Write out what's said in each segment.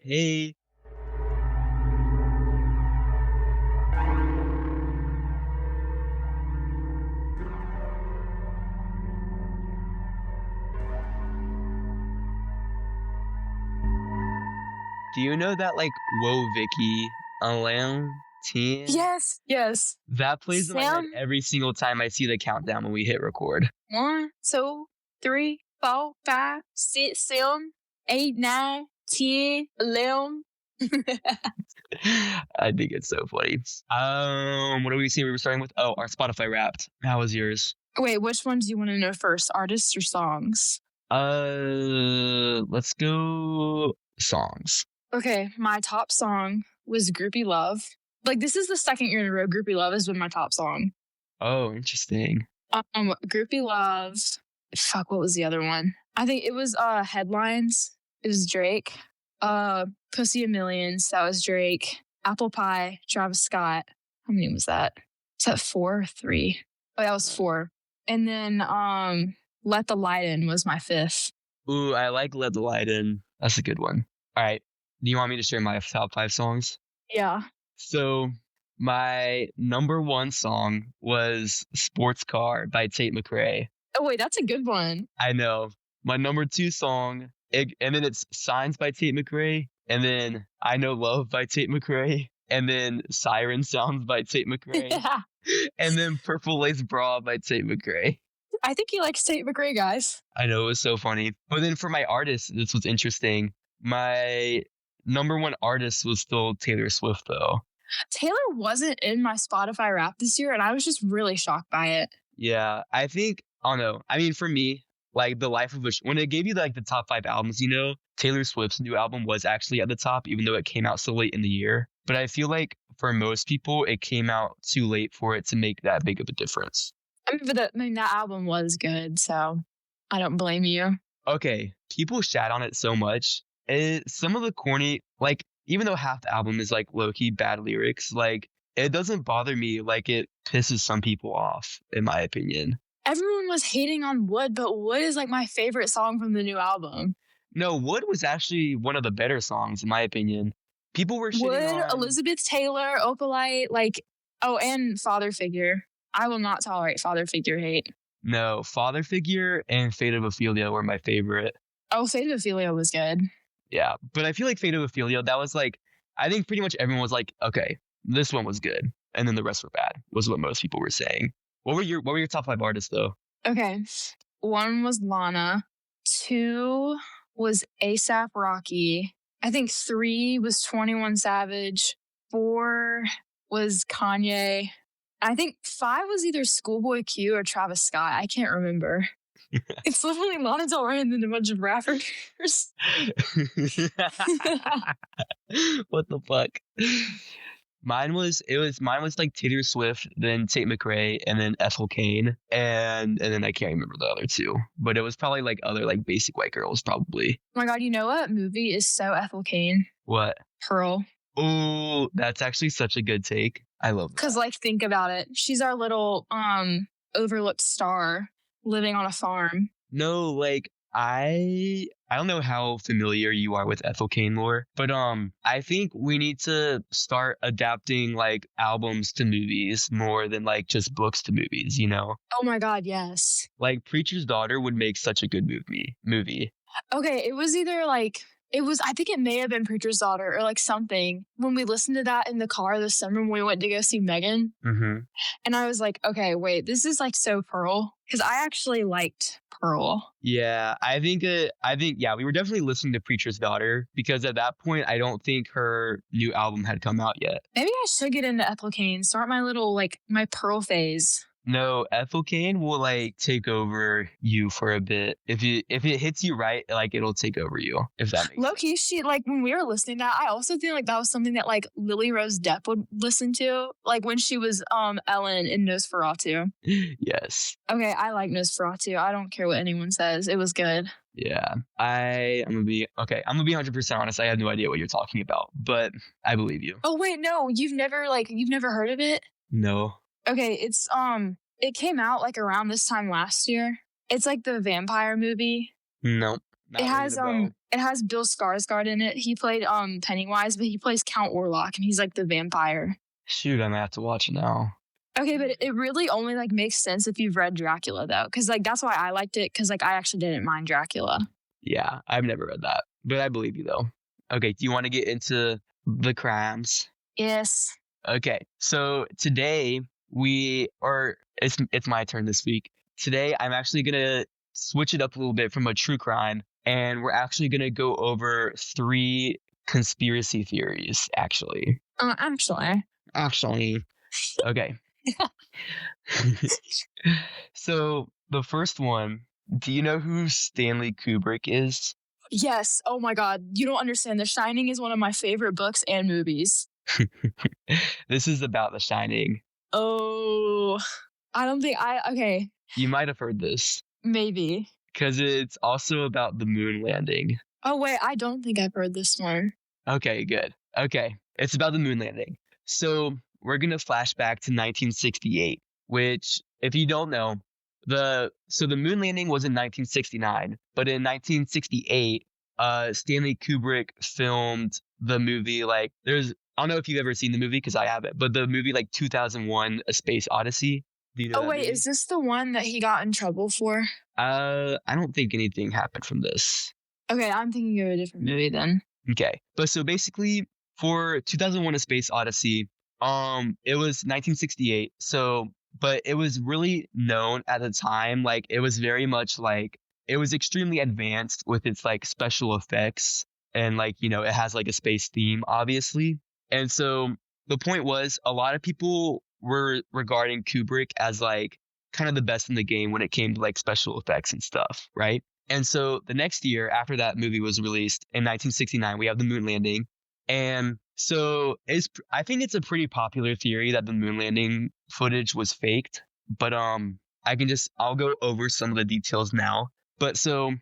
Hey. Do you know that Whoa Vicky Alam Teen? Yes. That plays in my head every single time I see the countdown when we hit record. 1, 2, 3, 4, 5, 6, 7, 8, 9, 10, 11. I think it's so funny. What do we see? We were starting with our Spotify Wrapped. How was yours? Wait, which one do you want to know first? Artists or songs? Let's go songs. Okay, my top song was Groupie Love. This is the second year in a row Groupie Love has been my top song. Oh, interesting. Groupie Love. Fuck, what was the other one? I think it was Headlines. It was Drake. Pussy a Millions. That was Drake. Apple Pie. Travis Scott. How many was that? Is that 4 or 3? Oh, that was 4. And then Let the Light In was my 5th. Ooh, I like Let the Light In. That's a good one. All right. Do you want me to share my top 5 songs? Yeah. So my number 1 song was Sports Car by Tate McRae. Oh, wait, that's a good one. I know. My number 2 song, and then it's Signs by Tate McRae, and then I Know Love by Tate McRae, and then Siren Sounds by Tate McRae, Yeah. and then Purple Lace Bra by Tate McRae. I think he likes Tate McRae, guys. I know, it was so funny. But then for my artist, this was interesting. My number 1 artist was still Taylor Swift, though. Taylor wasn't in my Spotify Wrapped this year, and I was just really shocked by it. Yeah, I don't know. I mean, for me, The Life of a... When it gave you, the top 5 albums, Taylor Swift's new album was actually at the top, even though it came out so late in the year. But I feel like for most people, it came out too late for it to make that big of a difference. But that album was good, so I don't blame you. Okay, people shat on it so much. Some of the corny, even though half the album is low-key bad lyrics, it doesn't bother me it pisses some people off, in my opinion. Everyone was hating on Wood, but Wood is my favorite song from the new album. No, Wood was actually one of the better songs, in my opinion. People were shitting Wood, on... Elizabeth Taylor, Opalite, and Father Figure. I will not tolerate Father Figure hate. No, Father Figure and Fate of Ophelia were my favorite. Oh, Fate of Ophelia was good. Yeah, but I feel like Fate of Ophelia, that was I think pretty much everyone was okay, this one was good, and then the rest were bad, was what most people were saying. What were your top 5 artists, though? Okay, 1 was Lana, 2 was A$AP Rocky, I think 3 was 21 Savage, 4 was Kanye, I think 5 was either Schoolboy Q or Travis Scott. I can't remember. It's literally Lana Del Rey and then a bunch of rappers. What the fuck? Mine was Taylor Swift, then Tate McRae, and then Ethel Cain, and then I can't remember the other 2, but it was probably other basic white girls probably. Oh my god, you know what movie is so Ethel Cain? What? Pearl. Oh, that's actually such a good take. I love that. Because think about it. She's our little overlooked star living on a farm. No, I don't know how familiar you are with Ethel Cain lore, but I think we need to start adapting albums to movies more than just books to movies, Oh my god, yes. Preacher's Daughter would make such a good movie. Okay, it was either I think it may have been Preacher's Daughter or something when we listened to that in the car this summer when we went to go see Megan. Mm-hmm. And I was okay, wait, this is so Pearl. Because I actually liked Pearl. Yeah, I think, we were definitely listening to Preacher's Daughter because at that point, I don't think her new album had come out yet. Maybe I should get into Ethel Cain, start my little, my Pearl phase. No, Ethel Cain will take over you for a bit. If it hits you right, it'll take over you. If that makes low-key, she when we were listening to that, I also feel that was something that Lily Rose Depp would listen to, when she was Ellen in Nosferatu. Yes. Okay, I like Nosferatu. I don't care what anyone says. It was good. Yeah, I'm gonna be 100% honest. I have no idea what you're talking about, but I believe you. Oh wait, no, you've never heard of it? No. Okay, it's it came out around this time last year. It's the vampire movie. No. Not ringing a bell. It has Bill Skarsgård in it. He played Pennywise, but he plays Count Orlok, and he's like the vampire. Shoot, I might have to watch it now. Okay, but it really only like makes sense if you've read Dracula though, because like that's why I liked it, because like I actually didn't mind Dracula. Yeah, I've never read that, but I believe you though. Okay, do you want to get into the crimes? Yes. Okay, so today it's my turn this week. Today I'm actually gonna switch it up a little bit from a true crime, and we're actually gonna go over 3 conspiracy theories. Actually. Okay. So the first one, do you know who Stanley Kubrick is? Yes. Oh my God. You don't understand. The Shining is one of my favorite books and movies. This is about The Shining. Oh, okay. You might have heard this. Maybe. Because it's also about the moon landing. Oh, wait. I don't think I've heard this one. Okay, good. Okay. It's about the moon landing. So we're going to flash back to 1968, which, if you don't know, the moon landing was in 1969, but in 1968, Stanley Kubrick filmed the movie, like, I don't know if you've ever seen the movie, because I haven't, but the movie, like, 2001, A Space Odyssey. Do you know that movie? Is this the one that he got in trouble for? I don't think anything happened from this. Okay, I'm thinking of a different movie then. Okay, but so basically, for 2001, A Space Odyssey, it was 1968, but it was really known at the time, like, it was very much, like, it was extremely advanced with its, like, special effects, and, like, you know, it has, like, a space theme, obviously. And so the point was, a lot of people were regarding Kubrick as, like, kind of the best in the game when it came to, like, special effects and stuff, right? And so the next year after that movie was released, in 1969, we have the moon landing. And so I think it's a pretty popular theory that the moon landing footage was faked, but I'll go over some of the details now. But so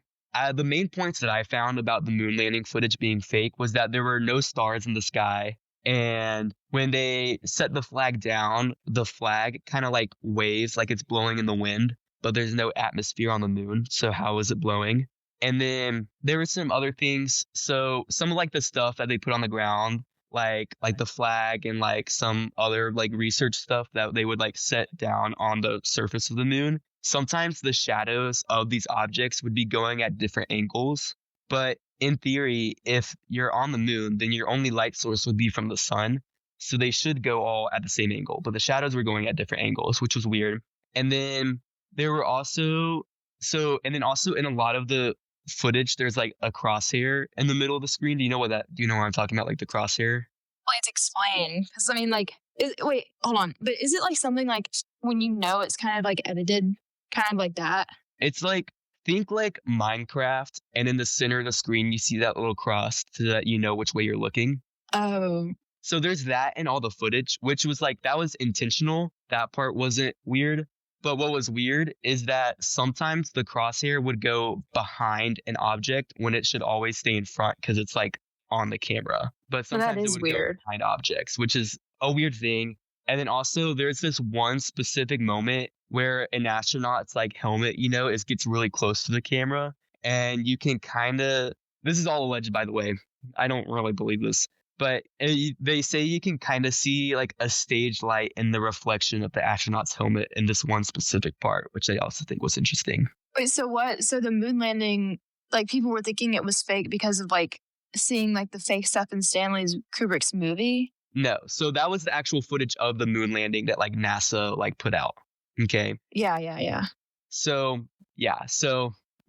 the main points that I found about the moon landing footage being fake was that there were no stars in the sky. And when they set the flag down, the flag kind of like waves like it's blowing in the wind, but there's no atmosphere on the moon. So how is it blowing? And then there were some other things. So some of like the stuff that they put on the ground, like the flag and like some other like research stuff that they would like set down on the surface of the moon. Sometimes the shadows of these objects would be going at different angles. But in theory, if you're on the moon, then your only light source would be from the sun. So they should go all at the same angle. But the shadows were going at different angles, which was weird. And then there were also in a lot of the footage, there's like a crosshair in the middle of the screen. Do you know what I'm talking about? Like the crosshair? Let's explain. Because I mean, like, wait, hold on. But is it like something like when you know it's kind of like edited, kind of like that? It's like, think like Minecraft, and in the center of the screen, you see that little cross so that you know which way you're looking. Oh. So there's that in all the footage, which was like, that was intentional. That part wasn't weird. But what was weird is that sometimes the crosshair would go behind an object when it should always stay in front because it's like on the camera. But sometimes it would go behind objects, which is a weird thing. And then also there's this one specific moment where an astronaut's like helmet, gets really close to the camera, and you can this is all alleged, by the way. I don't really believe this. But they say you can kind of see like a stage light in the reflection of the astronaut's helmet in this one specific part, which I also think was interesting. Wait, so what? So the moon landing, like people were thinking it was fake because of like seeing like the fake stuff in Kubrick's movie? No. So that was the actual footage of the moon landing that like NASA like put out. Okay. Yeah. So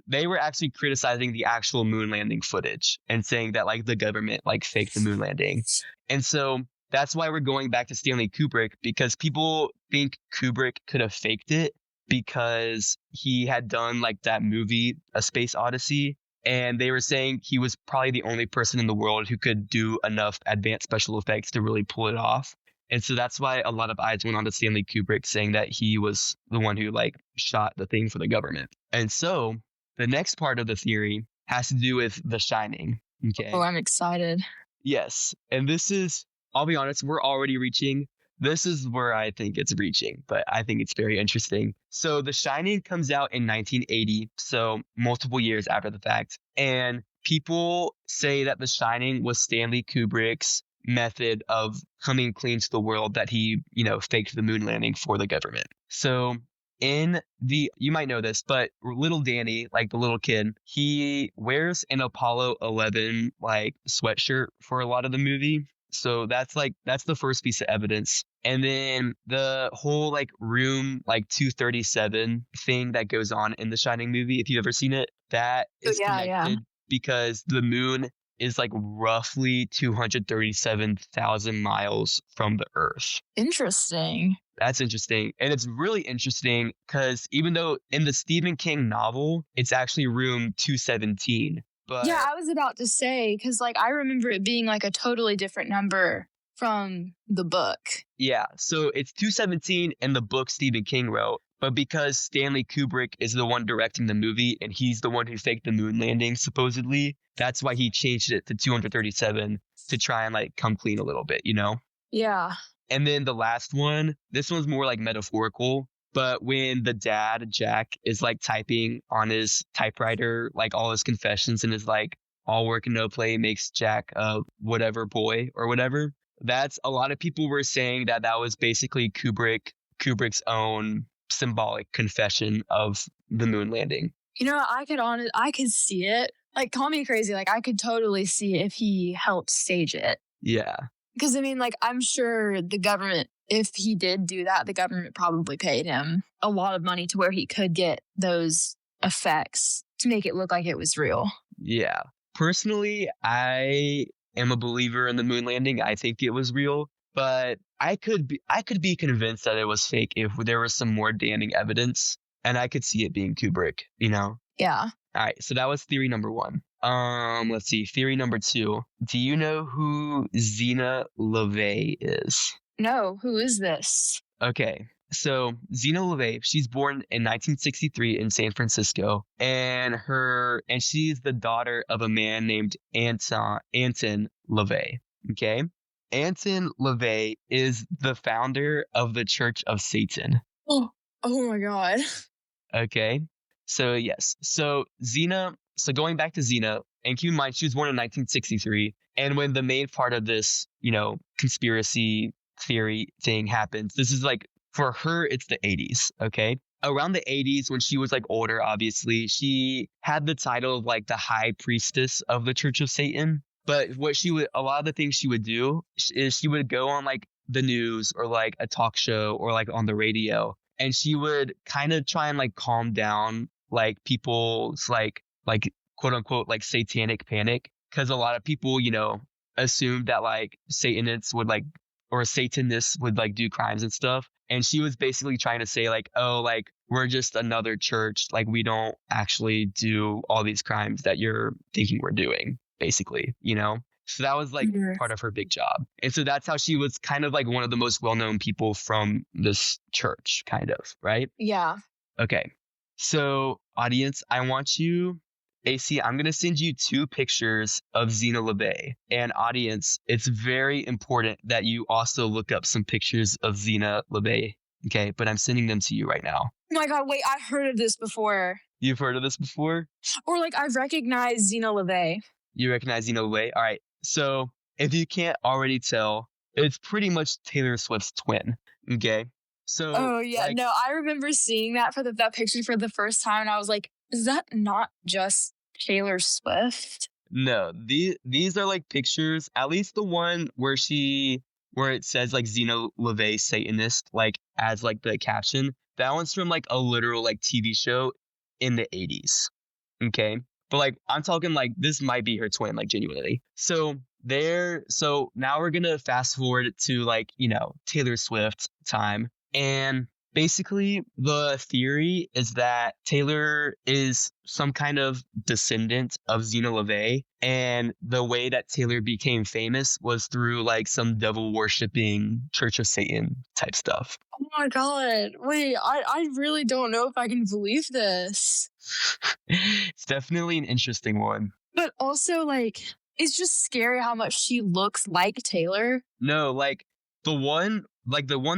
they were actually criticizing the actual moon landing footage and saying that like the government like faked the moon landing. And so that's why we're going back to Stanley Kubrick, because people think Kubrick could have faked it because he had done like that movie, A Space Odyssey. And they were saying he was probably the only person in the world who could do enough advanced special effects to really pull it off. And so that's why a lot of eyes went on to Stanley Kubrick, saying that he was the one who like shot the thing for the government. And so the next part of the theory has to do with The Shining. Okay. Oh, I'm excited. Yes. And I'll be honest, we're already reaching. This is where I think it's reaching, but I think it's very interesting. So The Shining comes out in 1980, so multiple years after the fact. And people say that The Shining was Stanley Kubrick's method of coming clean to the world, that he, faked the moon landing for the government. So you might know this, but little Danny, like the little kid, he wears an Apollo 11 like sweatshirt for a lot of the movie. So that's the first piece of evidence. And then the whole like room like 237 thing that goes on in the Shining movie, if you've ever seen it, that is connected because the moon is like roughly 237,000 miles from the Earth. Interesting. That's interesting. And it's really interesting because even though in the Stephen King novel, it's actually room 217. But yeah, I was about to say, because like I remember it being like a totally different number from the book. Yeah, so it's 217 in the book Stephen King wrote. But because Stanley Kubrick is the one directing the movie and he's the one who faked the moon landing, supposedly, that's why he changed it to 237 to try and like come clean a little bit, Yeah. And then the last one, this one's more like metaphorical. But when the dad, Jack, is like typing on his typewriter, like all his confessions and is like, all work and no play makes Jack a whatever boy or whatever. That's a lot of people were saying that was basically Kubrick's own symbolic confession of the moon landing. I could see it. Like, call me crazy. Like, I could totally see if he helped stage it. Yeah. Because, I mean, like, I'm sure the government, if he did do that, the government probably paid him a lot of money to where he could get those effects to make it look like it was real. Yeah. Personally, I am a believer in the moon landing. I think it was real, but I could be convinced that it was fake if there was some more damning evidence, and I could see it being Kubrick, Yeah. All right, so that was theory number 1. Let's see, theory number 2. Do you know who Zeena LaVey is? No, who is this? Okay, so Zeena LaVey, she's born in 1963 in San Francisco, and she's the daughter of a man named Anton LaVey. Okay, Anton LaVey is the founder of the Church of Satan. Oh my God. Okay, so yes, so going back to Zeena, and keep in mind she was born in 1963, and when the main part of this, conspiracy theory thing happens, this is like, for her, it's the 80s, okay? Around the 80s, when she was like older, obviously, she had the title of like the high priestess of the Church of Satan. But a lot of the things she would do is she would go on like the news or like a talk show or like on the radio, and she would kind of try and like calm down like people's like quote unquote like satanic panic, because a lot of people, assumed that like Satanists would like do crimes and stuff. And she was basically trying to say like, oh, like we're just another church. Like we don't actually do all these crimes that you're thinking we're doing, basically, So that was like part of her big job. And so that's how she was kind of like one of the most well-known people from this church, kind of, right? Yeah. Okay. So audience, I'm going to send you 2 pictures of Zeena LaVey. And audience, it's very important that you also look up some pictures of Zeena LaVey. Okay, but I'm sending them to you right now. Oh my God, wait, I've heard of this before. You've heard of this before? Or like I've recognized Zeena LaVey. You recognize Zeena LaVey? All right. So if you can't already tell, it's pretty much Taylor Swift's twin. Okay. So. Oh yeah, no, I remember seeing that that picture for the first time, and I was like, is that not just Taylor Swift? No, these are like pictures, at least the one where it says like Zeena LaVey Satanist, like as like the caption. That one's from like a literal like TV show in the 80s. Okay. But like I'm talking like this might be her twin, like genuinely. So now we're gonna fast forward to like, Taylor Swift time. And basically, the theory is that Taylor is some kind of descendant of Zeena LaVey, and the way that Taylor became famous was through like some devil-worshipping Church of Satan type stuff. Oh my God. Wait, I really don't know if I can believe this. It's definitely an interesting one. But also, like, it's just scary how much she looks like Taylor. No, like, the one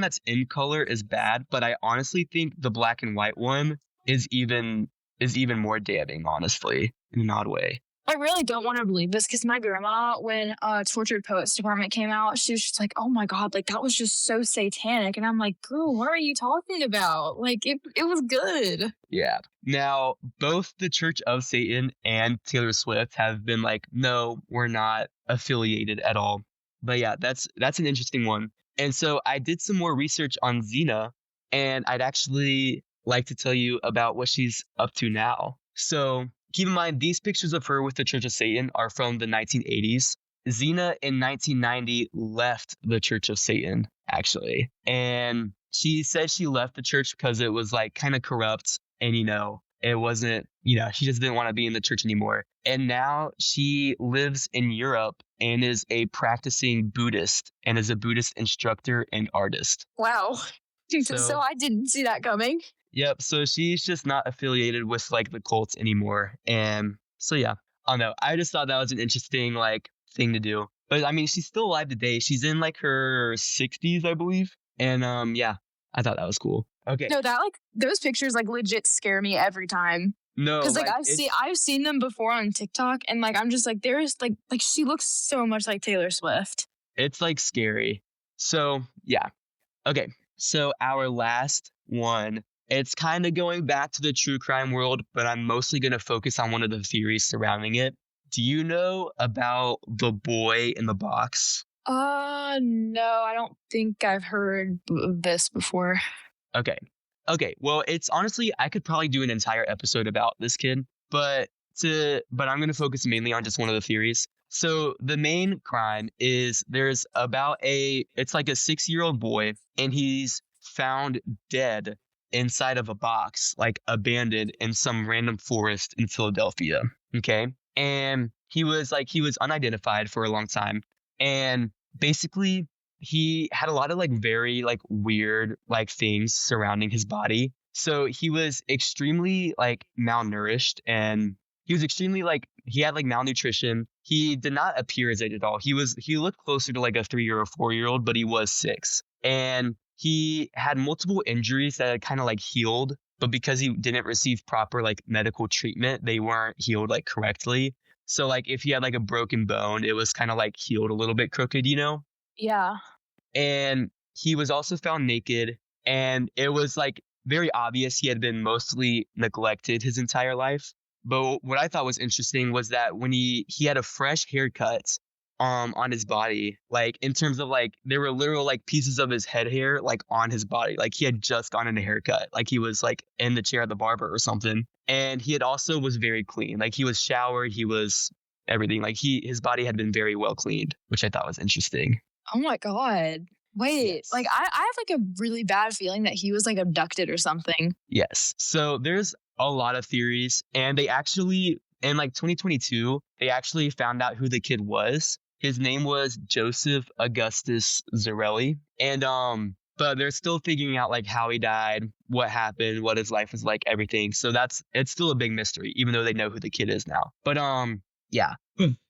that's in color is bad, but I honestly think the black and white one is even more damning, honestly, in an odd way. I really don't want to believe this because my grandma, when Tortured Poets Department came out, she was just like, oh my God, like that was just so satanic. And I'm like, girl, what are you talking about? Like it was good. Yeah. Now, both the Church of Satan and Taylor Swift have been like, no, we're not affiliated at all. But yeah, that's an interesting one. And so I did some more research on Zeena, and I'd actually like to tell you about what she's up to now. So keep in mind, these pictures of her with the Church of Satan are from the 1980s. Zeena in 1990 left the Church of Satan, actually. And she said she left the church because it was like kind of corrupt. And, it wasn't, she just didn't want to be in the church anymore. And now she lives in Europe and is a practicing Buddhist and is a Buddhist instructor and artist. Wow. So I didn't see that coming. Yep. So she's just not affiliated with like the cults anymore. And so, yeah, I don't know. I just thought that was an interesting like thing to do. But I mean, she's still alive today. She's in like her 60s, I believe. And yeah, I thought that was cool. Okay. No, that like those pictures like legit scare me every time. No, because like I've seen them before on TikTok, and like I'm just like there's like she looks so much like Taylor Swift. It's like scary. So yeah. Okay. So our last one, it's kind of going back to the true crime world, but I'm mostly going to focus on one of the theories surrounding it. Do you know about the boy in the box? No, I don't think I've heard of this before. Okay. Well, it's honestly, I could probably do an entire episode about this kid, but I'm going to focus mainly on just one of the theories. So the main crime is it's like a 6-year-old boy, and he's found dead inside of a box, like abandoned in some random forest in Philadelphia. Okay. And he was unidentified for a long time. And basically he had a lot of like very like weird like things surrounding his body. So he was extremely like malnourished, and he was extremely like, he had like malnutrition. He did not appear his age at all. He looked closer to like a 3 or a 4-year-old, but he was 6. And he had multiple injuries that had kind of like healed, but because he didn't receive proper like medical treatment, they weren't healed like correctly. So like if he had like a broken bone, it was kind of like healed a little bit crooked, Yeah. And he was also found naked, and it was like very obvious he had been mostly neglected his entire life. But what I thought was interesting was that when he had a fresh haircut on his body, like in terms of like there were literal like pieces of his head hair like on his body, like he had just gotten a haircut, like he was like in the chair at the barber or something. And he had also was very clean, like he was showered, he was everything, like his body had been very well cleaned, which I thought was interesting. Oh my God. Wait, yes. Like I have like a really bad feeling that he was like abducted or something. Yes. So there's a lot of theories, and they actually, in like 2022, they actually found out who the kid was. His name was Joseph Augustus Zarelli. And but they're still figuring out like how he died, what happened, what his life was like, everything. So it's still a big mystery, even though they know who the kid is now. But yeah.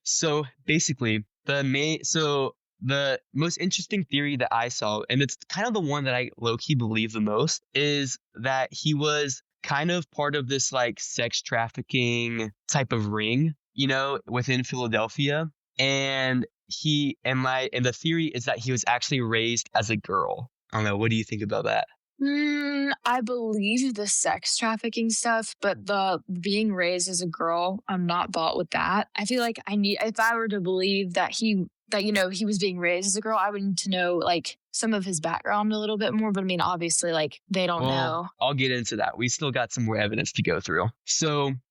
So basically the most interesting theory that I saw, and it's kind of the one that I low-key believe the most, is that he was kind of part of this like sex trafficking type of ring, within Philadelphia. And the theory is that he was actually raised as a girl. I don't know. What do you think about that? I believe the sex trafficking stuff, but the being raised as a girl, I'm not bought with that. I feel like if I were to believe that he was being raised as a girl, I would need to know like some of his background a little bit more. But I mean, obviously, like they don't know. I'll get into that. We still got some more evidence to go through.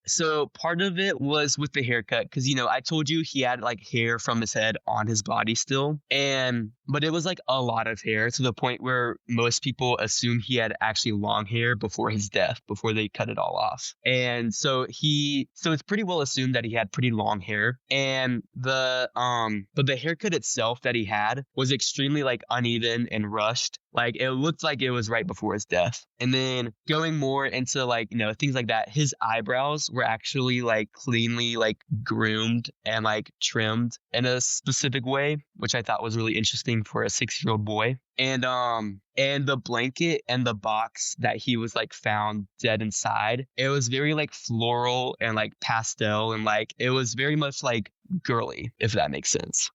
So part of it was with the haircut, because I told you he had like hair from his head on his body still, but it was like a lot of hair to the point where most people assume he had actually long hair before his death, before they cut it all off. And so it's pretty well assumed that he had pretty long hair, and but the haircut itself that he had was extremely like uneven and rushed. Like, it looked like it was right before his death. And then going more into, like, you know, things like that, his eyebrows were actually, like, cleanly, like, groomed and, like, trimmed in a specific way, which I thought was really interesting for a 6-year-old boy. And the blanket and the box that he was, like, found dead inside, it was very, like, floral and, like, pastel, and, like, it was very much, like, girly, if that makes sense.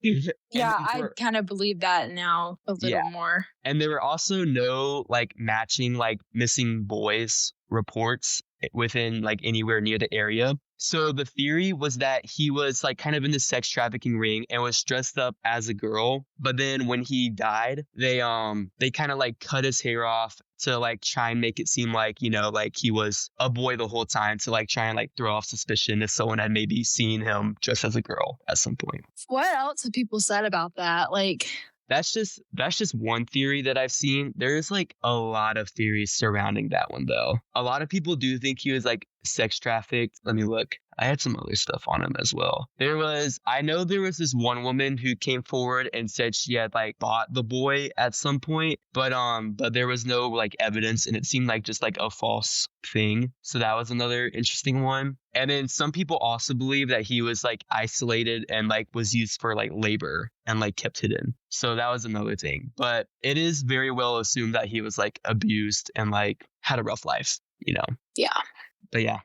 Yeah, I kind of believe that now a little more. And there were also no, like, matching, like, missing boys reports within, like, anywhere near the area. So the theory was that he was, like, kind of in the sex trafficking ring and was dressed up as a girl. But then when he died, they kind of, like, cut his hair off to, like, try and make it seem like, you know, like, he was a boy the whole time, to, like, try and, like, throw off suspicion if someone had maybe seen him dressed as a girl at some point. What else have people said about that? Like, that's just one theory that I've seen. There's, like, a lot of theories surrounding that one, though. A lot of people do think he was, like, sex trafficked. Let me look. I had some other stuff on him as well. I know there was this one woman who came forward and said she had, like, bought the boy at some point, but there was no, like, evidence, and it seemed like just, like, a false thing. So that was another interesting one. And then some people also believe that he was, like, isolated and, like, was used for, like, labor and, like, kept hidden. So that was another thing. But it is very well assumed that he was, like, abused and, like, had a rough life, you know? Yeah. But yeah,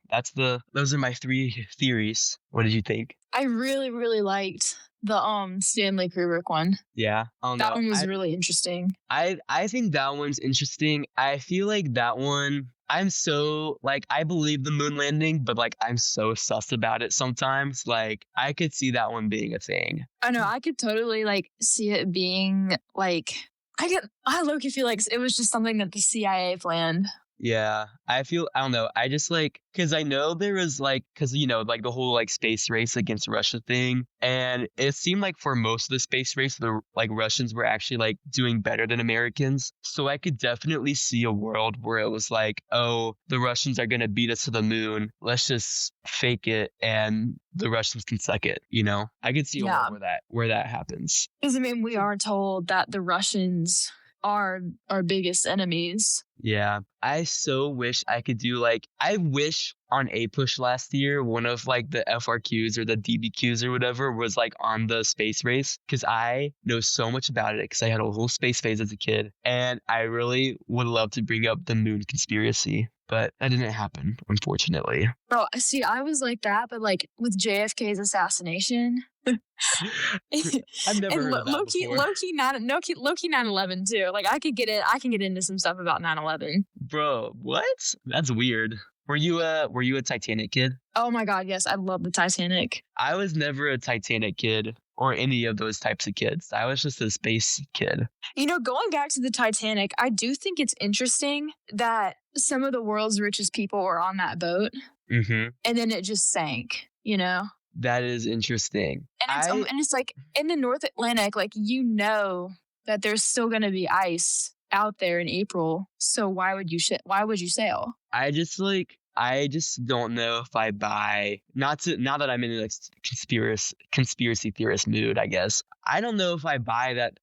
those are my 3 theories. What did you think? I really, really liked the Stanley Kubrick one. Yeah. That one was really interesting. I think that one's interesting. I feel like that one, I'm so, like, I believe the moon landing, but, like, I'm so sus about it sometimes. Like, I could see that one being a thing. I know, I could totally, like, see it being, like, I low-key feel like it was just something that the CIA planned. Yeah, I don't know. I just, like, because I know there was, like, because, you know, like, the whole, like, space race against Russia thing. And it seemed like for most of the space race, the, like, Russians were actually, like, doing better than Americans. So I could definitely see a world where it was like, oh, the Russians are going to beat us to the moon. Let's just fake it and the Russians can suck it, you know? I could see a world where that happens. Because, I mean, we are told that the Russians are our biggest enemies. Yeah, I so wish I could do, like, I wish on A Push last year, one of, like, the FRQs or the DBQs or whatever was, like, on the space race, because I know so much about it because I had a whole space phase as a kid, and I really would love to bring up the moon conspiracy. But that didn't happen, unfortunately. Oh, see, I was like that, but, like, with JFK's assassination. I've never heard of that before. Low-key 9/11 too. Like, I can get into some stuff about 9/11. Bro, what? That's weird. Were you a Titanic kid? Oh my God, yes, I love the Titanic. I was never a Titanic kid or any of those types of kids. I was just a space kid. You know, going back to the Titanic, I do think it's interesting that some of the world's richest people were on that boat, and then it just sank, you know? That is interesting. And it's like in the North Atlantic, like, you know that there's still going to be ice out there in April. So why would you sail? I just don't know if I buy, now that I'm in a conspiracy theorist mood, I guess. I don't know if I buy that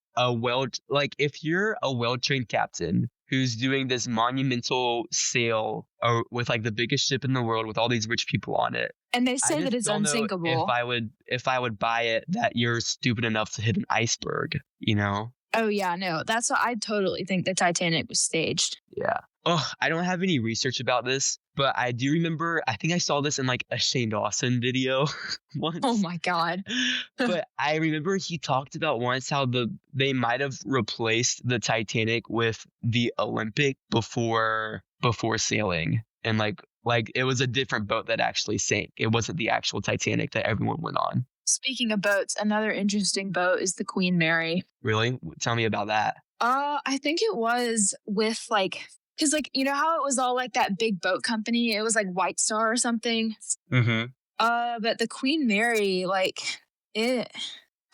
if you're a well-trained captain who's doing this monumental sail with, like, the biggest ship in the world with all these rich people on it. And they say that it's unsinkable. If I would buy it that you're stupid enough to hit an iceberg, you know? Oh yeah, no, that's what I totally think the Titanic was staged. Yeah. Oh, I don't have any research about this, but I do remember, I think I saw this in, like, a Shane Dawson video once. Oh my God. But I remember he talked about once how they might have replaced the Titanic with the Olympic before sailing. And like it was a different boat that actually sank. It wasn't the actual Titanic that everyone went on. Speaking of boats, another interesting boat is the Queen Mary. Really? Tell me about that. I think it was with, like, because, like, you know how it was all, like, that big boat company? It was, like, White Star or something. But the Queen Mary, like, I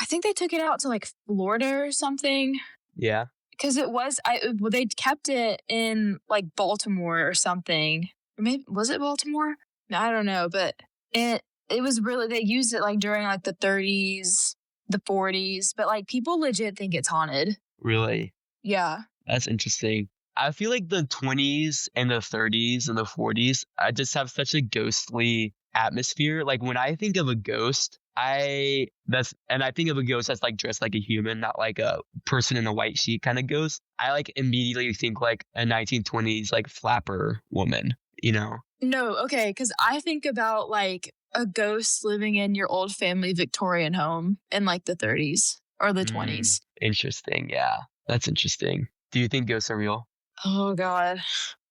think they took it out to, like, Florida or something. Yeah. Because they kept it in, like, Baltimore or something. Or maybe, was it Baltimore? I don't know, but it was really, they used it, like, during, like, the 30s, the 40s, but, like, people legit think it's haunted. Really? Yeah. That's interesting. I feel like the 20s and the 30s and the 40s, I just have such a ghostly atmosphere. Like when I think of a ghost, I think of a ghost that's like dressed like a human, not like a person in a white sheet kind of ghost. I like immediately think like a 1920s like flapper woman, you know? No, okay, because I think about like a ghost living in your old family Victorian home in like the 30s or the 20s. Interesting. Yeah, that's interesting. Do you think ghosts are real? Oh, God.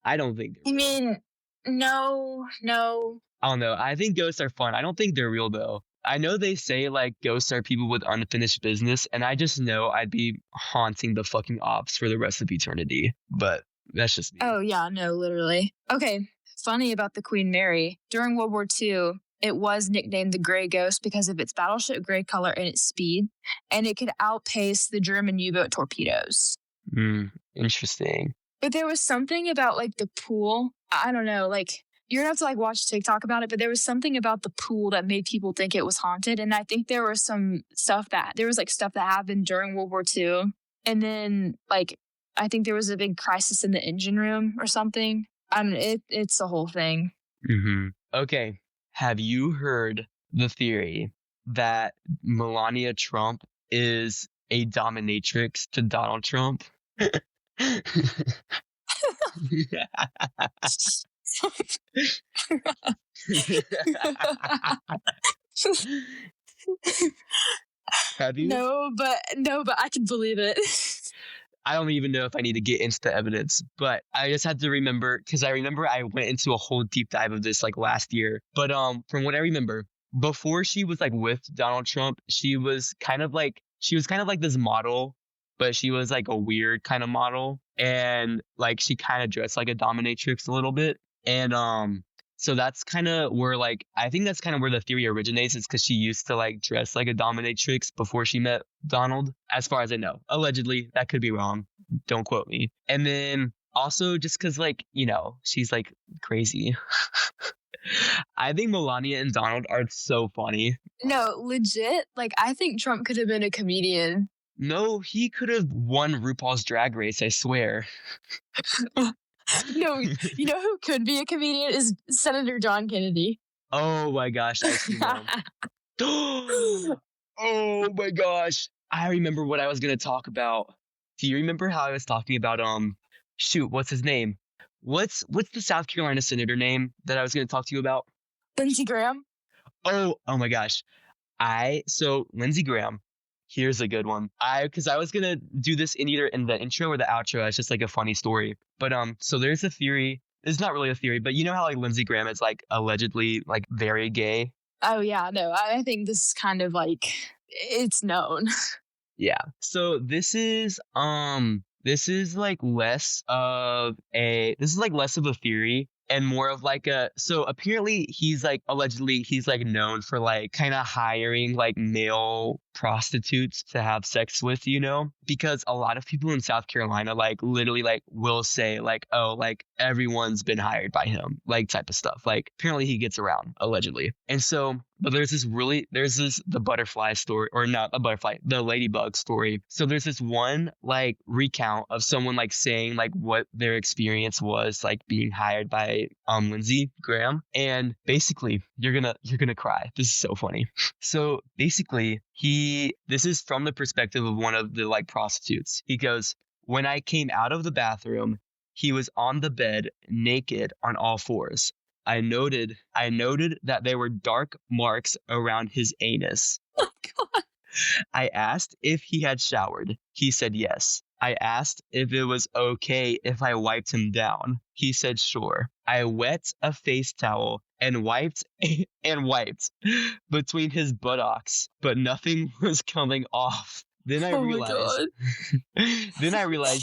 I don't think. I mean, no. I don't know. I think ghosts are fun. I don't think they're real though. I know they say like ghosts are people with unfinished business, and I just know I'd be haunting the fucking ops for the rest of eternity. But that's just me. Oh, yeah, no, literally. Okay, funny about the Queen Mary. During World War II, it was nicknamed the Grey Ghost because of its battleship gray color and its speed, and it could outpace the German U-boat torpedoes. Interesting. But there was something about like the pool. I don't know, like you're gonna have to like watch TikTok about it, but there was something about the pool that made people think it was haunted. And I think there was some stuff that happened during World War II. And then like I think there was a big crisis in the engine room or something. I don't know, it's a whole thing. Okay. Have you heard the theory that Melania Trump is a dominatrix to Donald Trump? Have you? No, but I can believe it. I don't even know if I need to get into the evidence, but I just had to remember because I remember I went into a whole deep dive of this like last year. But from what I remember, before she was like with Donald Trump, she was kind of like this model, but she was like a weird kind of model, and like she kind of dressed like a dominatrix a little bit, and so that's kind of where like I think that's kind of where the theory originates, is because she used to like dress like a dominatrix before she met Donald, as far as I know. Allegedly, that could be wrong. Don't quote me. And then also just because like, you know, she's like crazy. I think Melania and Donald are so funny. No, legit. Like I think Trump could have been a comedian. No, he could have won RuPaul's Drag Race, I swear. No, you know who could be a comedian is Senator John Kennedy. Oh my gosh, I see him. Oh my gosh. I remember what I was going to talk about. Do you remember how I was talking about, what's his name? What's the South Carolina senator name that I was going to talk to you about? Lindsey Graham. Oh my gosh. So Lindsey Graham, here's a good one. Because I was going to do this in either in the intro or the outro. It's just like a funny story. But so there's a theory. It's not really a theory, but you know how like Lindsey Graham is like allegedly like very gay? Oh yeah, no, I think this is kind of like it's known. Yeah. So this is like less of a theory and more of like so apparently he's like allegedly he's like known for like kind of hiring like male prostitutes to have sex with, you know, because a lot of people in South Carolina like literally like will say like, oh, like everyone's been hired by him, like type of stuff. Like apparently he gets around allegedly. And so but there's the butterfly story, or not a butterfly, the ladybug story. So there's this one like recount of someone like saying like what their experience was like being hired by Lindsey Graham. And basically you're gonna cry. This is so funny. So basically this is from the perspective of one of the like prostitutes. He goes, when I came out of the bathroom, he was on the bed naked on all fours. I noted that there were dark marks around his anus. Oh, God. I asked if he had showered. He said yes. I asked if it was okay if I wiped him down. He said sure. I wet a face towel and wiped between his buttocks, but nothing was coming off. Then I realized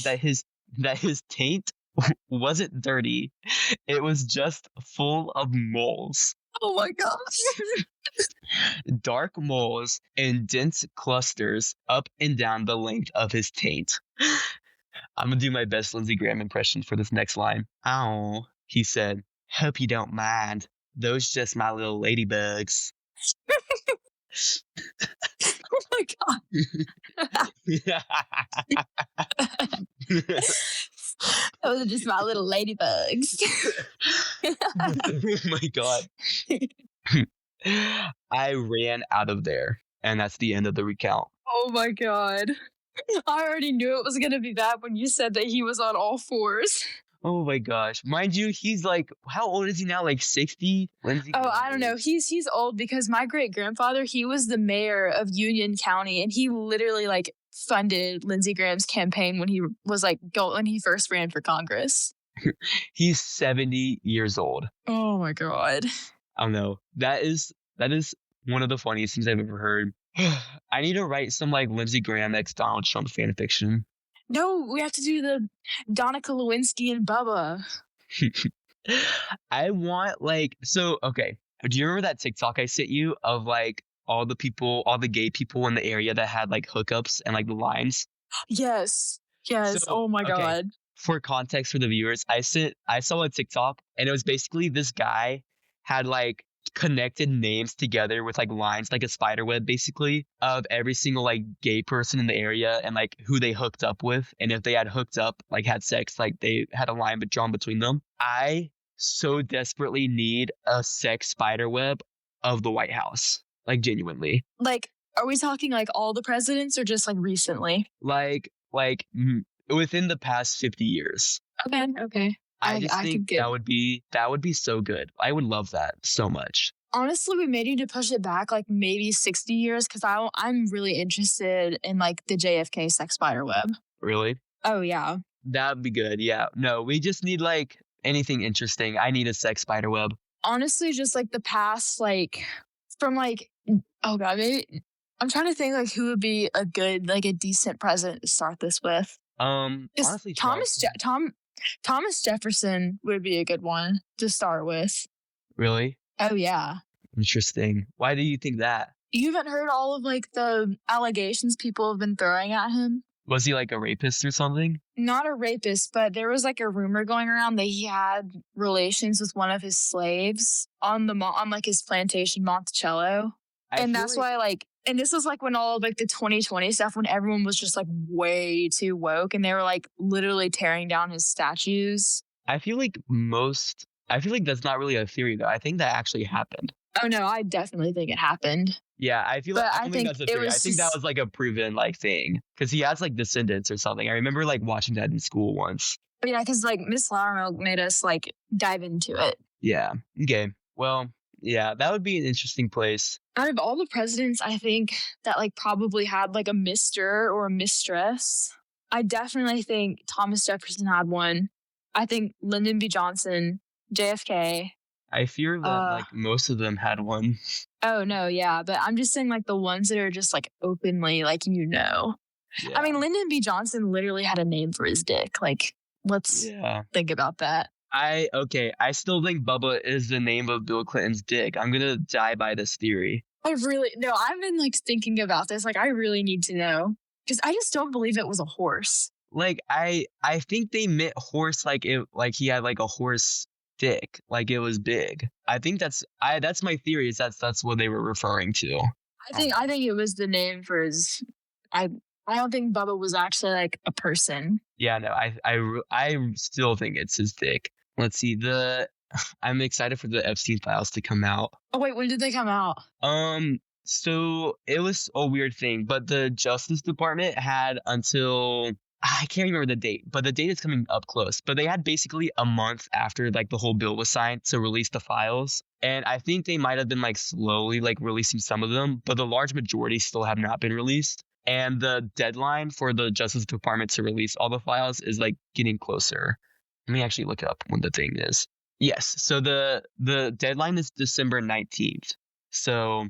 that his taint wasn't dirty. It was just full of moles. Oh my gosh. Dark moles in dense clusters up and down the length of his taint. I'm gonna do my best Lindsey Graham impression for this next line. Oh, he said, hope you don't mind. Those just my little ladybugs. Oh my God. Those are just my little ladybugs. Oh my God. I ran out of there, and that's the end of the recount. Oh my God. I already knew it was going to be bad when you said that he was on all fours. Oh my gosh. Mind you, he's like, how old is he now? Like 60? Lindsey Oh, Graham I don't know. is- He's old because my great grandfather, he was the mayor of Union County, and he literally like funded Lindsey Graham's campaign when he was like when he first ran for Congress. He's 70 years old. Oh my God. I don't know. That is one of the funniest things I've ever heard. I need to write some like Lindsey Graham x Donald Trump fan fiction. No, we have to do the Donica Lewinsky and Bubba. I want okay. Do you remember that TikTok I sent you of like all the gay people in the area that had like hookups and like the lines? Yes. Yes. So, oh my okay. God. For context for the viewers, I saw a TikTok and it was basically this guy had like connected names together with like lines, like a spider web basically, of every single like gay person in the area and like who they hooked up with. And if they had hooked up, like had sex, like they had a line drawn between them. I so desperately need a sex spider web of the White House. Like genuinely. Like, are we talking like all the presidents or just like recently? Like within the past 50 years. Okay. I just think that would be so good. I would love that so much. Honestly, we may need to push it back like maybe 60 years because I'm really interested in like the JFK sex spider web. Really? Oh, yeah. That'd be good. Yeah. No, we just need like anything interesting. I need a sex spider web. Honestly, just like the past, like from like, oh God, maybe I'm trying to think like who would be a good, like a decent president to start this with. Honestly, Thomas Jefferson would be a good one to start with. Really? Oh, yeah. Interesting. Why do you think that? You haven't heard all of like the allegations people have been throwing at him? Was he like a rapist or something? Not a rapist, but there was like a rumor going around that he had relations with one of his slaves on like his plantation Monticello. And that's why like, and this was like when all of like the 2020 stuff, when everyone was just like way too woke and they were like literally tearing down his statues. I feel like that's not really a theory though. I think that actually happened. Oh no, I definitely think it happened. Yeah, I feel like I don't think that's a theory. I think that was like a proven like thing because he has like descendants or something. I remember like watching that in school once. But yeah, because like Miss Loudermilk made us like dive into it. Yeah. Okay. Well, yeah, that would be an interesting place. Out of all the presidents, I think that like probably had like a Mr. or a mistress. I definitely think Thomas Jefferson had one. I think Lyndon B. Johnson, JFK. I fear that like most of them had one. Oh no, yeah, but I'm just saying like the ones that are just like openly like Yeah. I mean, Lyndon B. Johnson literally had a name for his dick. Like, let's think about that. I still think Bubba is the name of Bill Clinton's dick. I'm gonna die by this theory. I've been like thinking about this. Like, I really need to know because I just don't believe it was a horse. Like, I think they meant horse like he had like a horse dick, like it was big. I think that's my theory is that's what they were referring to. I think it was the name for his. I don't think Bubba was actually like a person. Yeah, no, I still think it's his dick. Let's see I'm excited for the Epstein files to come out. Oh wait, when did they come out? So it was a weird thing, but the Justice Department had until I can't remember the date, but the date is coming up close. But they had basically a month after like the whole bill was signed to release the files. And I think they might have been like slowly like releasing some of them, but the large majority still have not been released. And the deadline for the Justice Department to release all the files is like getting closer. Let me actually look up when the thing is. Yes. So the deadline is December 19th. So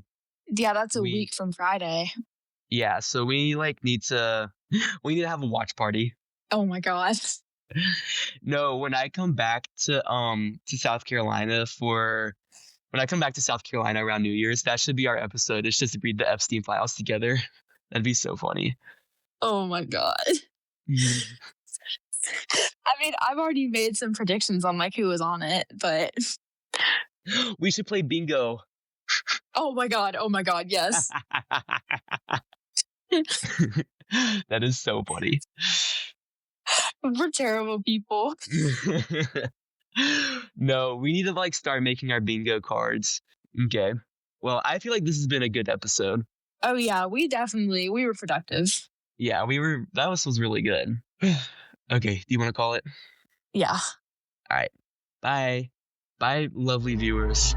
yeah, that's a week from Friday. Yeah. So we need to have a watch party. Oh my God. No, when I come back to South Carolina around New Year's, that should be our episode. It's just read the Epstein files together. That'd be so funny. Oh my God. I mean, I've already made some predictions on like who was on it, but we should play bingo. Oh my God, yes. That is so funny. We're terrible people. No, we need to like start making our bingo cards. Okay. Well, I feel like this has been a good episode. Oh yeah, we were productive. Yeah, that was really good. Okay, do you want to call it? Yeah. All right. Bye. Bye, lovely viewers.